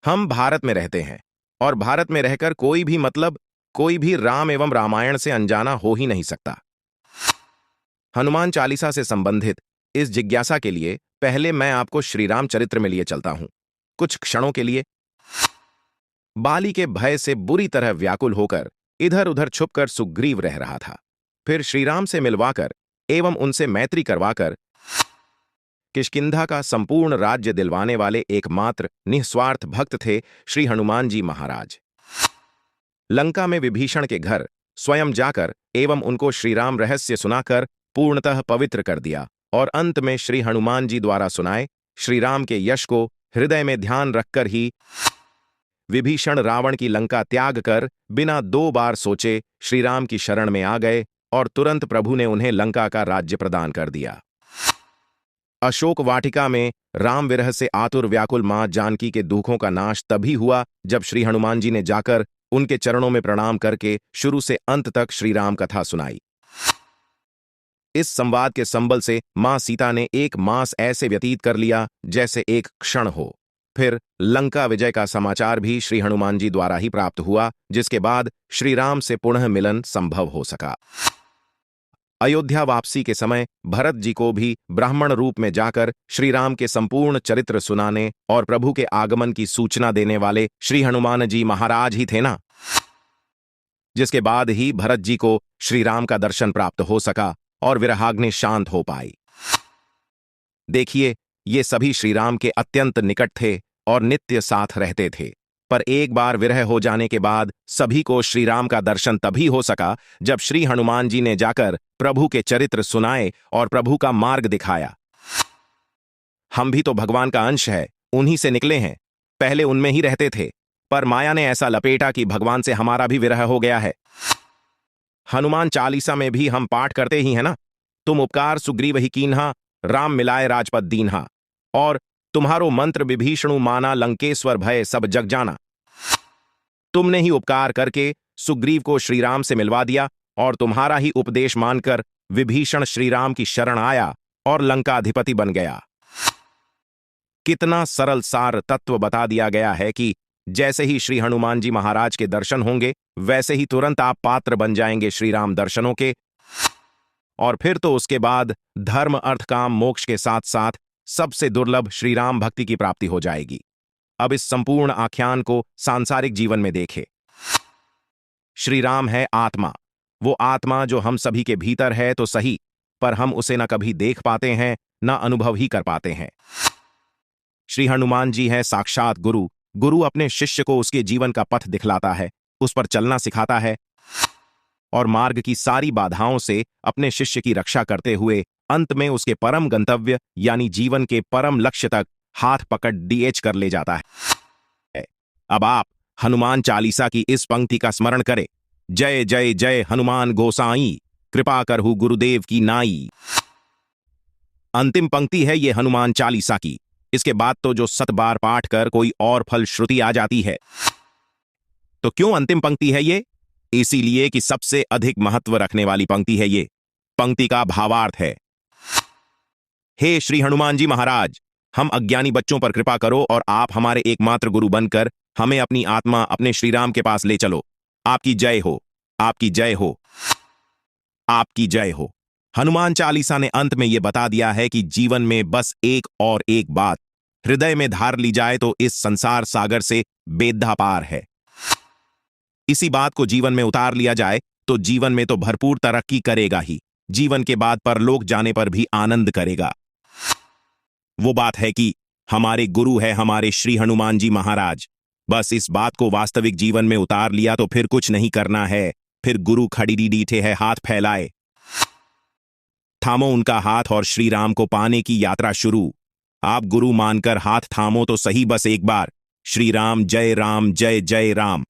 हम भारत में रहते हैं और भारत में रहकर कोई भी राम एवं रामायण से अनजाना हो ही नहीं सकता। हनुमान चालीसा से संबंधित इस जिज्ञासा के लिए पहले मैं आपको श्री राम चरित्र में लिए चलता हूं। कुछ क्षणों के लिए बाली के भय से बुरी तरह व्याकुल होकर इधर उधर छुपकर सुग्रीव रह रहा था। फिर श्रीराम से मिलवाकर एवं उनसे मैत्री करवाकर किष्किंधा का संपूर्ण राज्य दिलवाने वाले एकमात्र निस्वार्थ भक्त थे श्री हनुमान जी महाराज। लंका में विभीषण के घर स्वयं जाकर एवं उनको श्रीराम रहस्य सुनाकर पूर्णतः पवित्र कर दिया और अंत में श्री हनुमान जी द्वारा सुनाए श्रीराम के यश को हृदय में ध्यान रखकर ही विभीषण रावण की लंका त्याग कर बिना 2 बार सोचे श्रीराम की शरण में आ गए और तुरंत प्रभु ने उन्हें लंका का राज्य प्रदान कर दिया। अशोक वाटिका में राम विरह से आतुर व्याकुल मां जानकी के दुखों का नाश तभी हुआ जब श्री हनुमान जी ने जाकर उनके चरणों में प्रणाम करके शुरू से अंत तक श्री राम कथा सुनाई। इस संवाद के संबल से मां सीता ने 1 मास ऐसे व्यतीत कर लिया जैसे एक क्षण हो। फिर लंका विजय का समाचार भी श्री हनुमान जी द्वारा ही प्राप्त हुआ, जिसके बाद श्री राम से पुनः मिलन संभव हो सका। अयोध्या वापसी के समय भरत जी को भी ब्राह्मण रूप में जाकर श्री राम के संपूर्ण चरित्र सुनाने और प्रभु के आगमन की सूचना देने वाले श्री हनुमान जी महाराज ही थे ना, जिसके बाद ही भरत जी को श्री राम का दर्शन प्राप्त हो सका और विरहाग्नि शांत हो पाई। देखिए, ये सभी श्री राम के अत्यंत निकट थे और नित्य साथ रहते थे, पर एक बार विरह हो जाने के बाद सभी को श्री राम का दर्शन तभी हो सका जब श्री हनुमान जी ने जाकर प्रभु के चरित्र सुनाए और प्रभु का मार्ग दिखाया। हम भी तो भगवान का अंश है, उन्हीं से निकले हैं। पहले उनमें ही रहते थे, पर माया ने ऐसा लपेटा कि भगवान से हमारा भी विरह हो गया है। हनुमान चालीसा में भी हम पाठ करते ही हैं ना, तुम उपकार सुग्रीव ही कीन्हा, राम मिलाए राजपद दीन्हा, और तुम्हारो मंत्र विभीषणु माना, लंकेश्वर भय सब जग जाना। तुमने ही उपकार करके सुग्रीव को श्रीराम से मिलवा दिया और तुम्हारा ही उपदेश मानकर विभीषण श्रीराम की शरण आया और लंकाधिपति बन गया। कितना सरल सार तत्व बता दिया गया है कि जैसे ही श्री हनुमान जी महाराज के दर्शन होंगे वैसे ही तुरंत आप पात्र बन जाएंगे श्री राम दर्शनों के, और फिर तो उसके बाद धर्म अर्थ काम मोक्ष के साथ साथ सबसे दुर्लभ श्री राम भक्ति की प्राप्ति हो जाएगी। अब इस संपूर्ण आख्यान को सांसारिक जीवन में देखें। श्री राम है आत्मा, वो आत्मा जो हम सभी के भीतर है तो सही, पर हम उसे न कभी देख पाते हैं न अनुभव ही कर पाते हैं। श्री हनुमान जी हैं साक्षात गुरु। गुरु अपने शिष्य को उसके जीवन का पथ दिखलाता है, उस पर चलना सिखाता है और मार्ग की सारी बाधाओं से अपने शिष्य की रक्षा करते हुए अंत में उसके परम गंतव्य यानी जीवन के परम लक्ष्य तक हाथ पकड़ डीएच कर ले जाता है। अब आप हनुमान चालीसा की इस पंक्ति का स्मरण करें, जय जय जय हनुमान गोसाई, कृपा करहु गुरुदेव की नाई। अंतिम पंक्ति है ये हनुमान चालीसा की। इसके बाद तो जो 7 बार पाठ कर कोई और फल श्रुति आ जाती है। तो क्यों अंतिम पंक्ति है ये? इसीलिए कि सबसे अधिक महत्व रखने वाली पंक्ति है ये। पंक्ति का भावार्थ है, हे श्री हनुमान जी महाराज, हम अज्ञानी बच्चों पर कृपा करो और आप हमारे एकमात्र गुरु बनकर हमें अपनी आत्मा अपने श्री राम के पास ले चलो। आपकी जय हो, आपकी जय हो, आपकी जय हो। हनुमान चालीसा ने अंत में यह बता दिया है कि जीवन में बस एक और एक बात हृदय में धार ली जाए तो इस संसार सागर से बेधा पार है। इसी बात को जीवन में उतार लिया जाए तो जीवन में तो भरपूर तरक्की करेगा ही, जीवन के बाद परलोक जाने पर भी आनंद करेगा। वो बात है कि हमारे गुरु है हमारे श्री हनुमान जी महाराज। बस इस बात को वास्तविक जीवन में उतार लिया तो फिर कुछ नहीं करना है। फिर गुरु खड़ी डीठे है हाथ फैलाए, थामो उनका हाथ और श्री राम को पाने की यात्रा शुरू। आप गुरु मानकर हाथ थामो तो सही बस एक बार। श्री राम जय जय राम।